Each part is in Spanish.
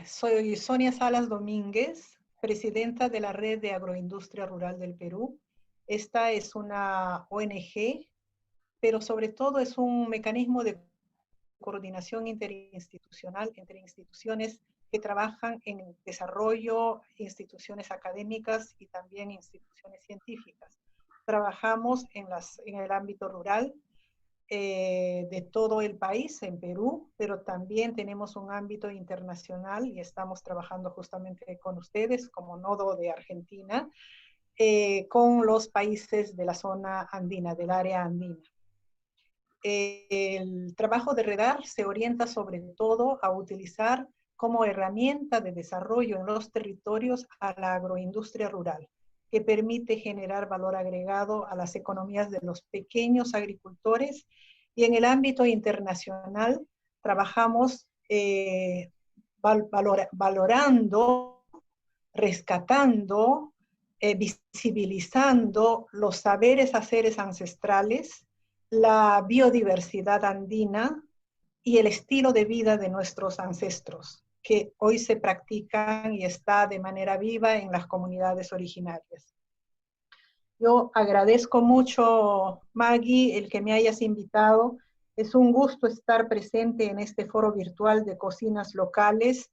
Soy Sonia Salas Domínguez, presidenta de la Red de Agroindustria Rural del Perú. Esta es una ONG, pero sobre todo es un mecanismo de coordinación interinstitucional entre instituciones que trabajan en desarrollo, instituciones académicas y también instituciones científicas. Trabajamos en el ámbito rural, de todo el país, en Perú, pero también tenemos un ámbito internacional y estamos trabajando justamente con ustedes como nodo de Argentina, con los países de la zona andina, del área andina. El trabajo de REDAR se orienta sobre todo a utilizar como herramienta de desarrollo en los territorios a la agroindustria rural, que permite generar valor agregado a las economías de los pequeños agricultores. Y en el ámbito internacional trabajamos valorando, rescatando, visibilizando los saberes haceres ancestrales, la biodiversidad andina y el estilo de vida de nuestros ancestros, que hoy se practican y está de manera viva en las comunidades originarias. Yo agradezco mucho, Maggie, el que me hayas invitado. Es un gusto estar presente en este foro virtual de cocinas locales.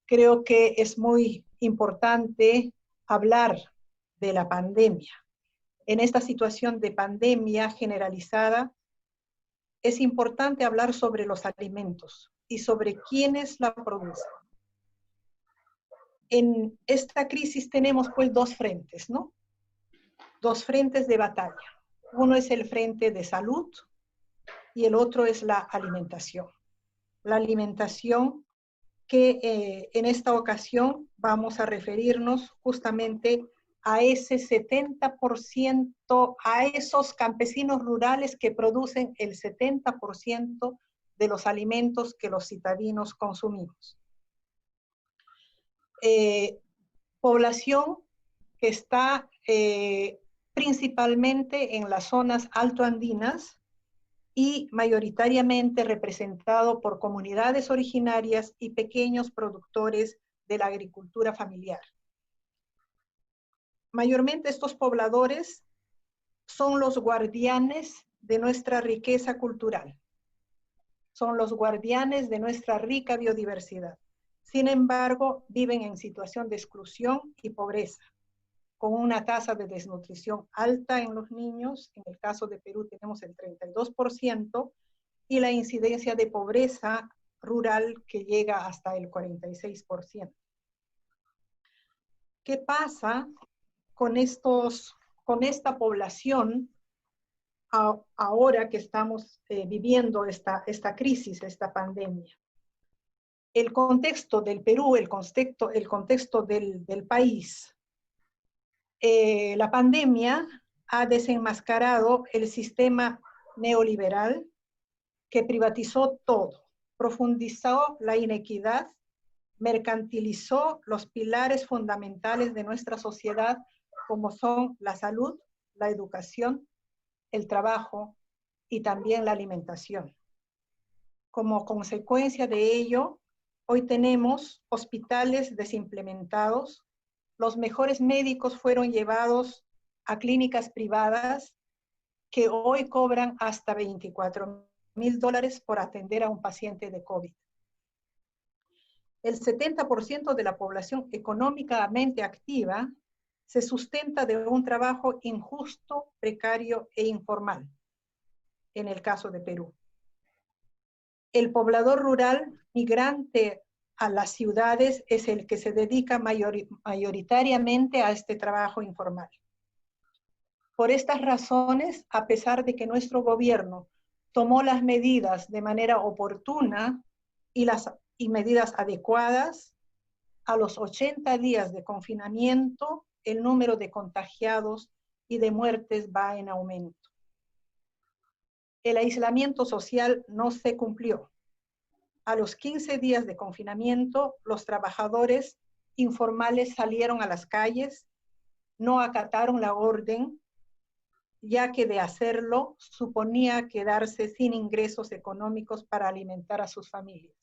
Creo que es muy importante hablar de la pandemia. En esta situación de pandemia generalizada, es importante hablar sobre los alimentos y sobre quiénes la producen. En esta crisis tenemos pues dos frentes, ¿no? Dos frentes de batalla. Uno es el frente de salud y el otro es la alimentación. La alimentación que en esta ocasión vamos a referirnos justamente a ese 70%, a esos campesinos rurales que producen el 70% de los alimentos que los citadinos consumimos. Población que está principalmente en las zonas altoandinas y mayoritariamente representado por comunidades originarias y pequeños productores de la agricultura familiar. Mayormente estos pobladores son los guardianes de nuestra riqueza cultural, son los guardianes de nuestra rica biodiversidad. Sin embargo, viven en situación de exclusión y pobreza, con una tasa de desnutrición alta en los niños. En el caso de Perú tenemos el 32%, y la incidencia de pobreza rural que llega hasta el 46%. ¿Qué pasa con esta población ahora que estamos viviendo esta crisis, esta pandemia? El contexto del Perú, el contexto del país. La pandemia ha desenmascarado el sistema neoliberal que privatizó todo, profundizó la inequidad, mercantilizó los pilares fundamentales de nuestra sociedad, como son la salud, la educación, el trabajo y también la alimentación. Como consecuencia de ello, hoy tenemos hospitales desimplementados, los mejores médicos fueron llevados a clínicas privadas que hoy cobran hasta $24,000 por atender a un paciente de COVID. El 70% de la población económicamente activa se sustenta de un trabajo injusto, precario e informal, en el caso de Perú. El poblador rural migrante a las ciudades es el que se dedica mayoritariamente a este trabajo informal. Por estas razones, a pesar de que nuestro gobierno tomó las medidas de manera oportuna y medidas adecuadas, a los 80 días de confinamiento, el número de contagiados y de muertes va en aumento. El aislamiento social no se cumplió. A los 15 días de confinamiento, los trabajadores informales salieron a las calles, no acataron la orden, ya que de hacerlo suponía quedarse sin ingresos económicos para alimentar a sus familias.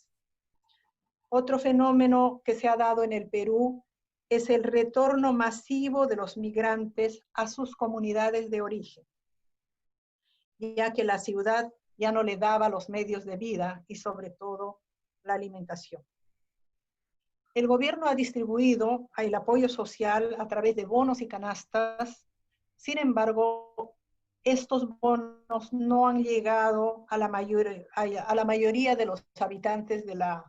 Otro fenómeno que se ha dado en el Perú es el retorno masivo de los migrantes a sus comunidades de origen, ya que la ciudad ya no le daba los medios de vida y sobre todo la alimentación. El gobierno ha distribuido el apoyo social a través de bonos y canastas. Sin embargo, estos bonos no han llegado a la mayoría de los habitantes de las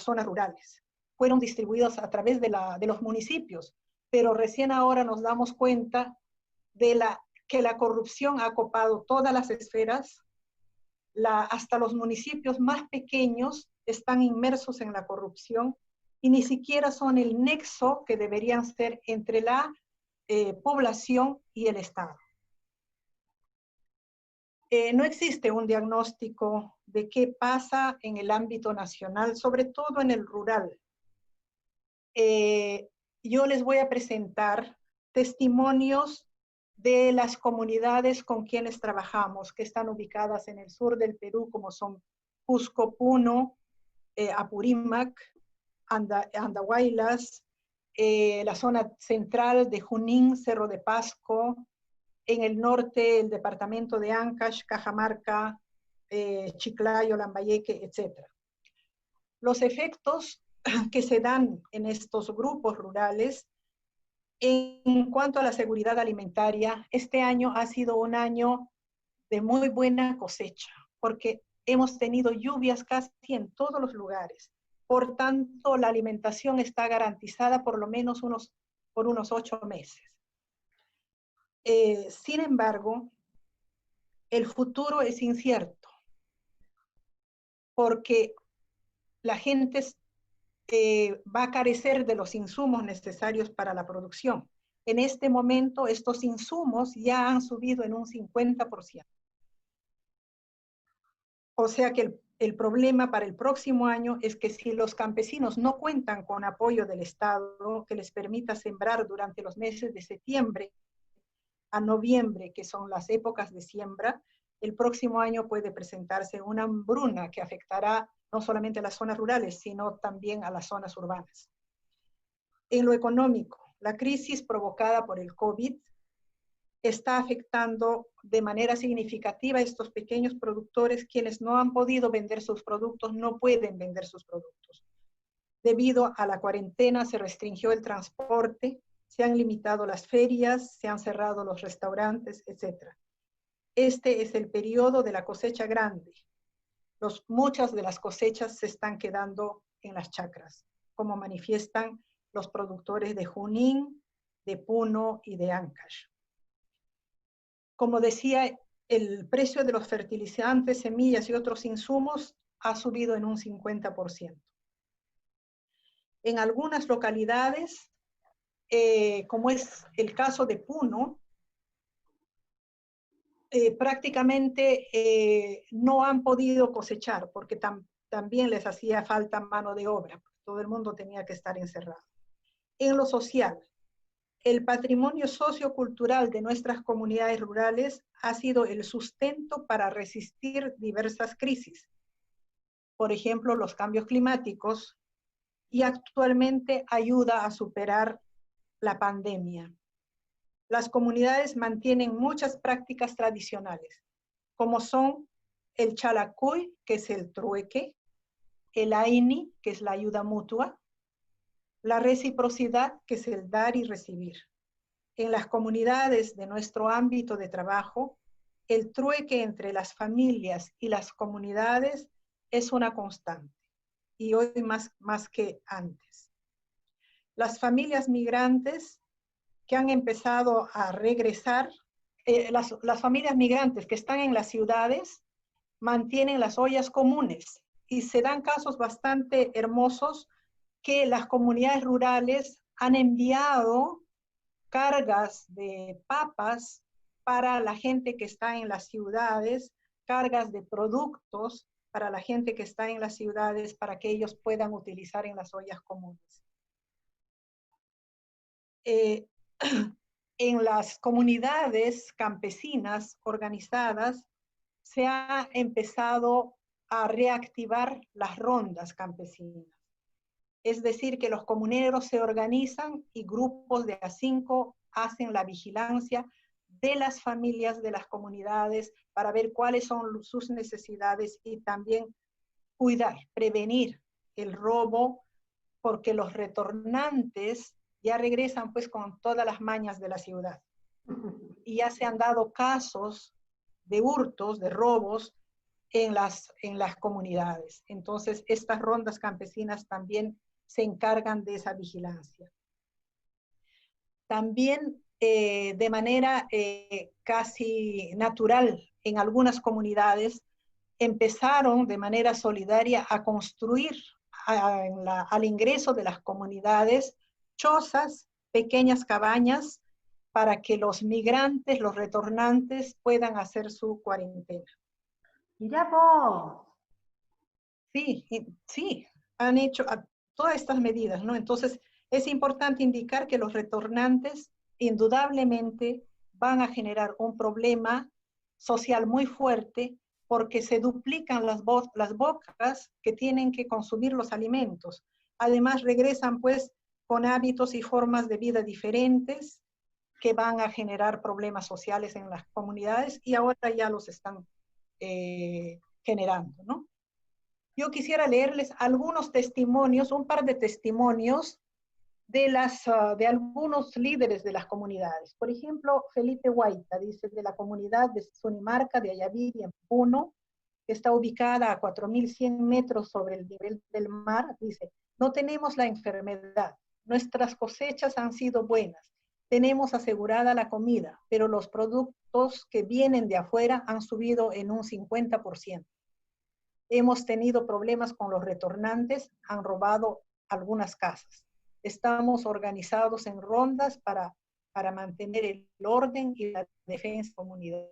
zonas rurales. Fueron distribuidos a través de los municipios, pero recién ahora nos damos cuenta que la corrupción ha copado todas las esferas. Hasta los municipios más pequeños están inmersos en la corrupción y ni siquiera son el nexo que deberían ser entre la población y el Estado. No existe un diagnóstico de qué pasa en el ámbito nacional, sobre todo en el rural. Yo les voy a presentar testimonios de las comunidades con quienes trabajamos, que están ubicadas en el sur del Perú, como son Cusco, Puno, Apurímac, Andahuaylas, la zona central de Junín, Cerro de Pasco, en el norte el departamento de Ancash, Cajamarca, Chiclayo, Lambayeque, etc. Los efectos que se dan en estos grupos rurales en cuanto a la seguridad alimentaria, este año ha sido un año de muy buena cosecha, porque hemos tenido lluvias casi en todos los lugares. Por tanto, la alimentación está garantizada por lo menos por unos 8 meses. Sin embargo, el futuro es incierto, porque la gente va a carecer de los insumos necesarios para la producción. En este momento, estos insumos ya han subido en un 50%. O sea que el problema para el próximo año es que si los campesinos no cuentan con apoyo del Estado que les permita sembrar durante los meses de septiembre a noviembre, que son las épocas de siembra, el próximo año puede presentarse una hambruna que afectará no solamente a las zonas rurales, sino también a las zonas urbanas. En lo económico, la crisis provocada por el COVID está afectando de manera significativa a estos pequeños productores, quienes no han podido vender sus productos, no pueden vender sus productos. Debido a la cuarentena se restringió el transporte, se han limitado las ferias, se han cerrado los restaurantes, etc. Este es el periodo de la cosecha grande. Muchas de las cosechas se están quedando en las chacras, como manifiestan los productores de Junín, de Puno y de Ancash. Como decía, el precio de los fertilizantes, semillas y otros insumos ha subido en un 50%. En algunas localidades, como es el caso de Puno, prácticamente no han podido cosechar porque también les hacía falta mano de obra. Todo el mundo tenía que estar encerrado. En lo social, el patrimonio sociocultural de nuestras comunidades rurales ha sido el sustento para resistir diversas crisis. Por ejemplo, los cambios climáticos, y actualmente ayuda a superar la pandemia. Las comunidades mantienen muchas prácticas tradicionales, como son el chalacuy, que es el trueque, el aini, que es la ayuda mutua, la reciprocidad, que es el dar y recibir. En las comunidades de nuestro ámbito de trabajo, el trueque entre las familias y las comunidades es una constante, y hoy más que antes. Las familias migrantes que han empezado a regresar, las familias migrantes que están en las ciudades mantienen las ollas comunes, y se dan casos bastante hermosos que las comunidades rurales han enviado cargas de papas para la gente que está en las ciudades, cargas de productos para la gente que está en las ciudades para que ellos puedan utilizar en las ollas comunes. En las comunidades campesinas organizadas se ha empezado a reactivar las rondas campesinas. Es decir, que los comuneros se organizan y grupos de a 5 hacen la vigilancia de las familias, de las comunidades, para ver cuáles son sus necesidades y también cuidar, prevenir el robo, porque los retornantes ya regresan pues con todas las mañas de la ciudad. Y ya se han dado casos de hurtos, de robos en las comunidades. Entonces, estas rondas campesinas también se encargan de esa vigilancia. También de manera casi natural en algunas comunidades empezaron de manera solidaria a construir al ingreso de las comunidades chozas, pequeñas cabañas, para que los migrantes, los retornantes puedan hacer su cuarentena. Mira vos. Sí, sí, han hecho todas estas medidas, ¿no? Entonces, es importante indicar que los retornantes indudablemente van a generar un problema social muy fuerte porque se duplican las bocas que tienen que consumir los alimentos. Además, regresan pues con hábitos y formas de vida diferentes que van a generar problemas sociales en las comunidades y ahora ya los están generando, ¿no? Yo quisiera leerles algunos testimonios, un par de testimonios de algunos líderes de las comunidades. Por ejemplo, Felipe Guaita, dice, de la comunidad de Sunimarca, de Ayavirí, en Puno, que está ubicada a 4.100 metros sobre el nivel del mar, dice, no tenemos la enfermedad, nuestras cosechas han sido buenas, tenemos asegurada la comida, pero los productos que vienen de afuera han subido en un 50%. Hemos tenido problemas con los retornantes, han robado algunas casas. Estamos organizados en rondas para mantener el orden y la defensa de la comunidad.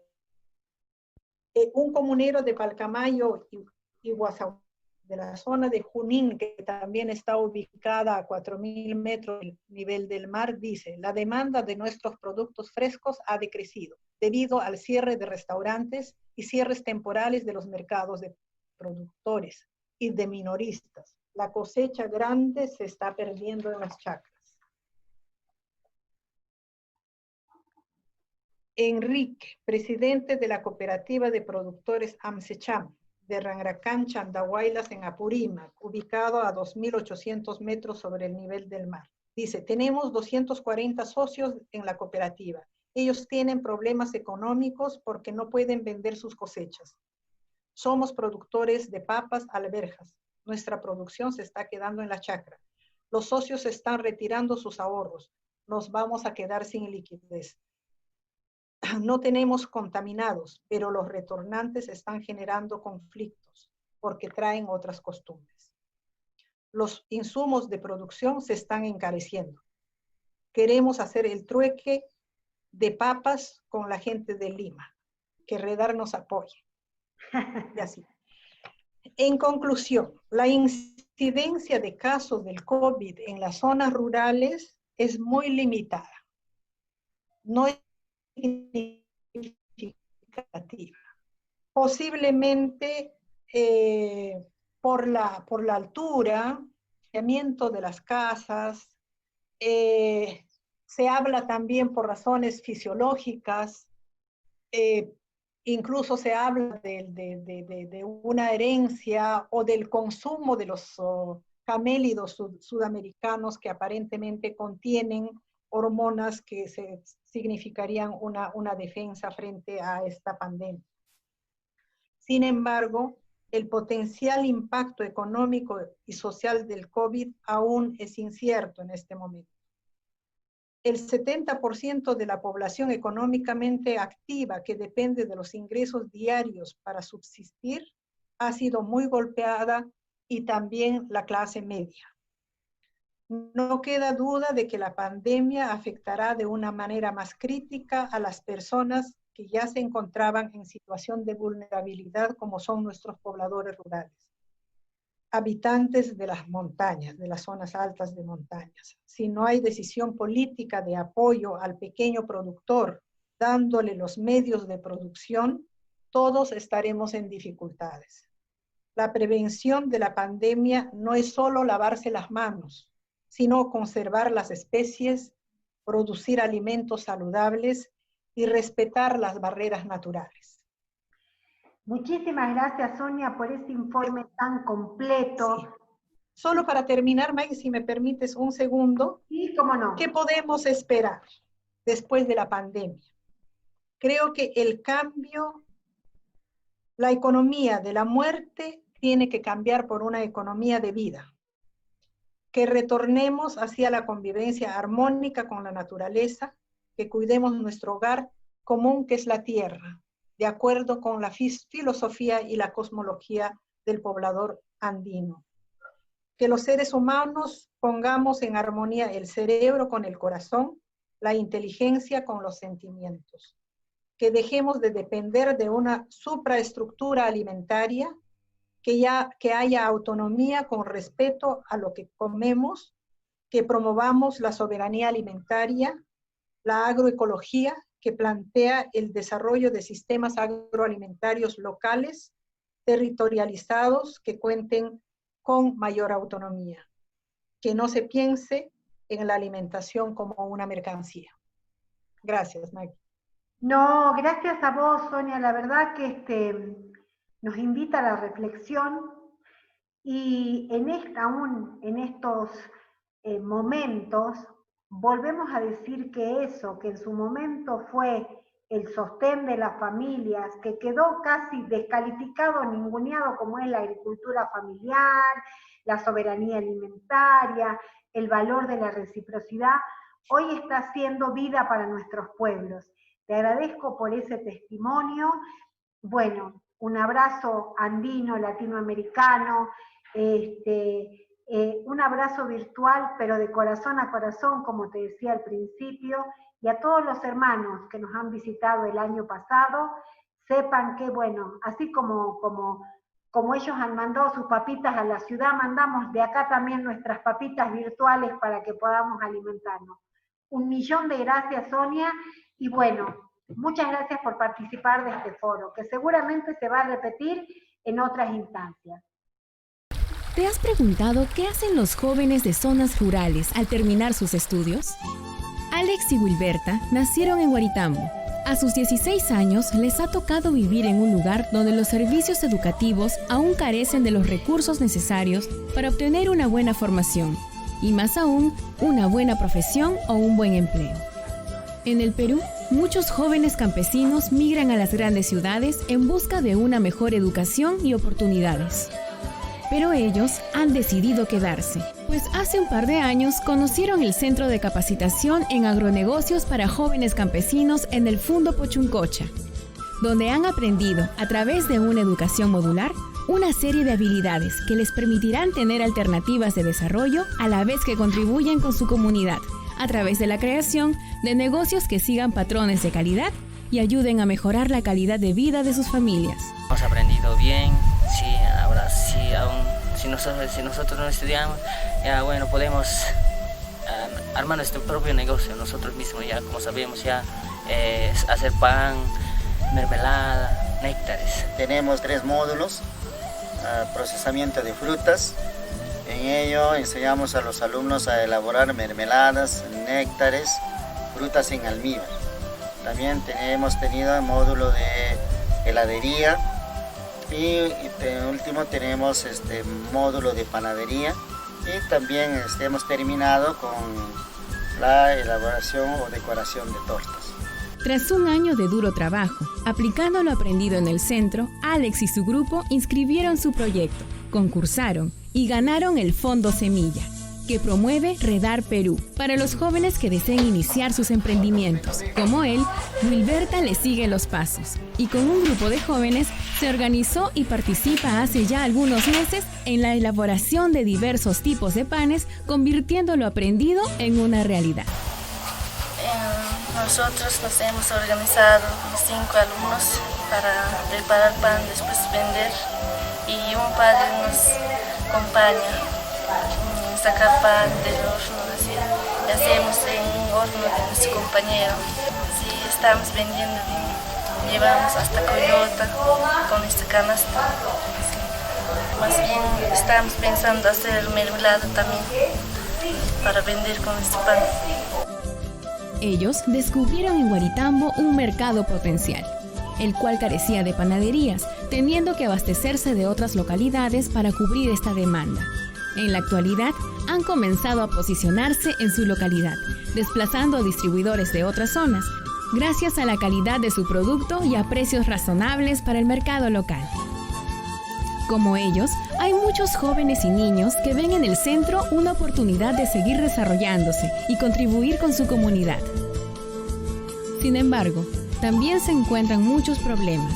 Un comunero de Palcamayo y Guasau, de la zona de Junín, que también está ubicada a 4.000 metros del nivel del mar, dice, la demanda de nuestros productos frescos ha decrecido debido al cierre de restaurantes y cierres temporales de los mercados de productores y de minoristas. La cosecha grande se está perdiendo en las chacras. Enrique, presidente de la cooperativa de productores AMSECHAM, de Rangracán, Chandahuaylas, en Apurímac, ubicado a 2.800 metros sobre el nivel del mar. Dice, tenemos 240 socios en la cooperativa. Ellos tienen problemas económicos porque no pueden vender sus cosechas. Somos productores de papas, alberjas. Nuestra producción se está quedando en la chacra. Los socios están retirando sus ahorros. Nos vamos a quedar sin liquidez. No tenemos contaminados, pero los retornantes están generando conflictos porque traen otras costumbres. Los insumos de producción se están encareciendo. Queremos hacer el trueque de papas con la gente de Lima, que Redar nos apoye. Y así. En conclusión, la incidencia de casos del COVID en las zonas rurales es muy limitada. No es significativa. Posiblemente por la altura, el de las casas, se habla también por razones fisiológicas, incluso se habla de una herencia o del consumo de los camélidos sudamericanos que aparentemente contienen hormonas que significarían una defensa frente a esta pandemia. Sin embargo, el potencial impacto económico y social del COVID aún es incierto en este momento. El 70% de la población económicamente activa que depende de los ingresos diarios para subsistir ha sido muy golpeada y también la clase media. No queda duda de que la pandemia afectará de una manera más crítica a las personas que ya se encontraban en situación de vulnerabilidad, como son nuestros pobladores rurales, habitantes de las montañas, de las zonas altas de montañas. Si no hay decisión política de apoyo al pequeño productor, dándole los medios de producción, todos estaremos en dificultades. La prevención de la pandemia no es solo lavarse las manos, sino conservar las especies, producir alimentos saludables y respetar las barreras naturales. Muchísimas gracias, Sonia, por ese informe tan completo. Sí. Solo para terminar, Maggie, si me permites un segundo. Sí, cómo no. ¿Qué podemos esperar después de la pandemia? Creo que el cambio, la economía de la muerte tiene que cambiar por una economía de vida. Que retornemos hacia la convivencia armónica con la naturaleza, que cuidemos nuestro hogar común que es la tierra, de acuerdo con la filosofía y la cosmología del poblador andino. Que los seres humanos pongamos en armonía el cerebro con el corazón, la inteligencia con los sentimientos. Que dejemos de depender de una supraestructura alimentaria, que haya autonomía con respeto a lo que comemos, que promovamos la soberanía alimentaria, la agroecología, que plantea el desarrollo de sistemas agroalimentarios locales, territorializados, que cuenten con mayor autonomía. Que no se piense en la alimentación como una mercancía. Gracias, Maggie. No, gracias a vos, Sonia. La verdad que nos invita a la reflexión y aún en estos momentos volvemos a decir que eso, que en su momento fue el sostén de las familias, que quedó casi descalificado, ninguneado, como es la agricultura familiar, la soberanía alimentaria, el valor de la reciprocidad, hoy está haciendo vida para nuestros pueblos. Te agradezco por ese testimonio. Bueno, un abrazo andino, latinoamericano, un abrazo virtual, pero de corazón a corazón, como te decía al principio, y a todos los hermanos que nos han visitado el año pasado, sepan que, bueno, así como ellos han mandado sus papitas a la ciudad, mandamos de acá también nuestras papitas virtuales para que podamos alimentarnos. 1.000.000 de gracias, Sonia, y bueno, muchas gracias por participar de este foro, que seguramente se va a repetir en otras instancias. ¿Te has preguntado qué hacen los jóvenes de zonas rurales al terminar sus estudios? Alex y Wilberta nacieron en Guaritambo. A sus 16 años les ha tocado vivir en un lugar donde los servicios educativos aún carecen de los recursos necesarios para obtener una buena formación, y más aún, una buena profesión o un buen empleo. En el Perú, muchos jóvenes campesinos migran a las grandes ciudades en busca de una mejor educación y oportunidades. Pero ellos han decidido quedarse, pues hace un par de años conocieron el Centro de Capacitación en Agronegocios para Jóvenes Campesinos en el Fundo Pochuncocha, donde han aprendido, a través de una educación modular, una serie de habilidades que les permitirán tener alternativas de desarrollo a la vez que contribuyen con su comunidad, a través de la creación de negocios que sigan patrones de calidad y ayuden a mejorar la calidad de vida de sus familias. Hemos aprendido bien, sí, ahora sí, si nosotros no estudiamos, ya bueno, podemos armar nuestro propio negocio, nosotros mismos ya, como sabemos, ya hacer pan, mermelada, néctares. Tenemos 3 módulos, procesamiento de frutas. En ello enseñamos a los alumnos a elaborar mermeladas, néctares, frutas en almíbar. También hemos tenido el módulo de heladería y de último tenemos módulo de panadería y también hemos terminado con la elaboración o decoración de tortas. Tras un año de duro trabajo, aplicando lo aprendido en el centro, Alex y su grupo inscribieron su proyecto, concursaron y ganaron el Fondo Semilla, que promueve Redar Perú para los jóvenes que deseen iniciar sus emprendimientos. Como él, Wilberta le sigue los pasos y con un grupo de jóvenes se organizó y participa hace ya algunos meses en la elaboración de diversos tipos de panes, convirtiendo lo aprendido en una realidad. Nosotros nos hemos organizado 5 alumnos para preparar pan, después vender, y un padre nos acompaña sacar pan del horno, así, y hacemos en un horno de nuestro compañero. Así estamos vendiendo, llevamos hasta Coyota con esta canasta. Así. Más bien estamos pensando hacer mermelada también para vender con este pan. Ellos descubrieron en Guaritambo un mercado potencial, el cual carecía de panaderías, teniendo que abastecerse de otras localidades para cubrir esta demanda. En la actualidad, han comenzado a posicionarse en su localidad, desplazando a distribuidores de otras zonas, gracias a la calidad de su producto y a precios razonables para el mercado local. Como ellos, hay muchos jóvenes y niños que ven en el centro una oportunidad de seguir desarrollándose y contribuir con su comunidad. Sin embargo, también se encuentran muchos problemas,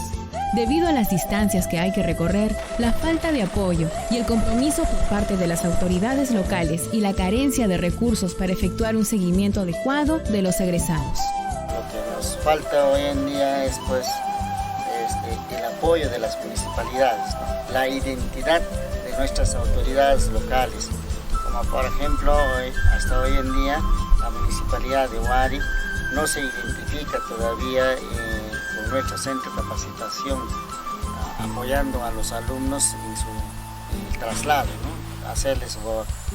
debido a las distancias que hay que recorrer, la falta de apoyo y el compromiso por parte de las autoridades locales y la carencia de recursos para efectuar un seguimiento adecuado de los egresados. Lo que nos falta hoy en día es pues el apoyo de las municipalidades, ¿no? La identidad de nuestras autoridades locales, como por ejemplo hasta hoy en día la municipalidad de Huari no se identifica todavía con nuestro centro de capacitación, apoyando a los alumnos en el traslado, ¿no?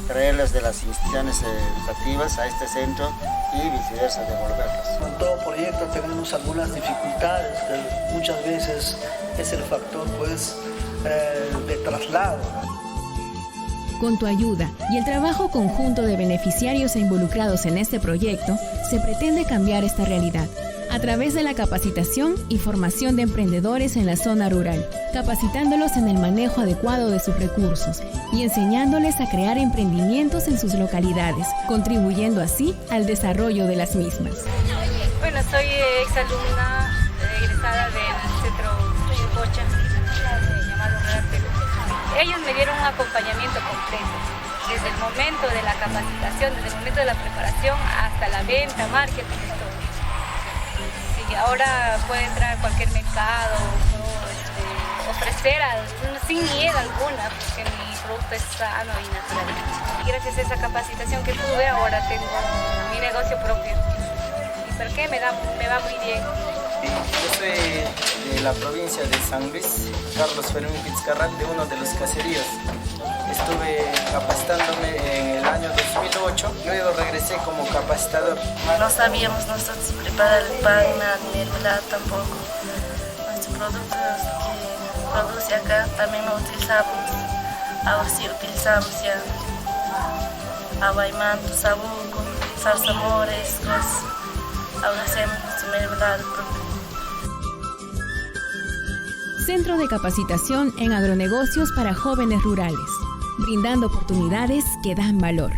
Traerles de las instituciones educativas a este centro y viceversa, devolverlos. Con todo proyecto tenemos algunas dificultades, que muchas veces es el factor pues, de traslado. Con tu ayuda y el trabajo conjunto de beneficiarios e involucrados en este proyecto, se pretende cambiar esta realidad a través de la capacitación y formación de emprendedores en la zona rural, capacitándolos en el manejo adecuado de sus recursos y enseñándoles a crear emprendimientos en sus localidades, contribuyendo así al desarrollo de las mismas. Bueno, soy exalumna egresada del Centro Chucocha, llamado Rural Perú. Ellos me dieron un acompañamiento completo, desde el momento de la capacitación, desde el momento de la preparación hasta la venta, marketing y todo. Sí, ahora puede entrar a cualquier mercado, ¿no? Ofrecer sin miedo alguna, porque mi producto es sano y natural. Y gracias a esa capacitación que tuve, ahora tengo mi negocio propio. ¿Y por qué? Me va muy bien. Yo soy de la provincia de San Luis, Carlos Fermín Pizcarral, de uno de los caseríos. Estuve capacitándome en el año 2008, luego regresé como capacitador. No sabíamos nosotros preparar el pan, ni mermelada tampoco. Nuestros productos que produce acá también no utilizamos. Ahora sí utilizamos ya aguaymanto, sabuco, zarzamores, cosas. Ahora hacemos nuestra mermelada propia. Centro de Capacitación en Agronegocios para Jóvenes Rurales, brindando oportunidades que dan valor.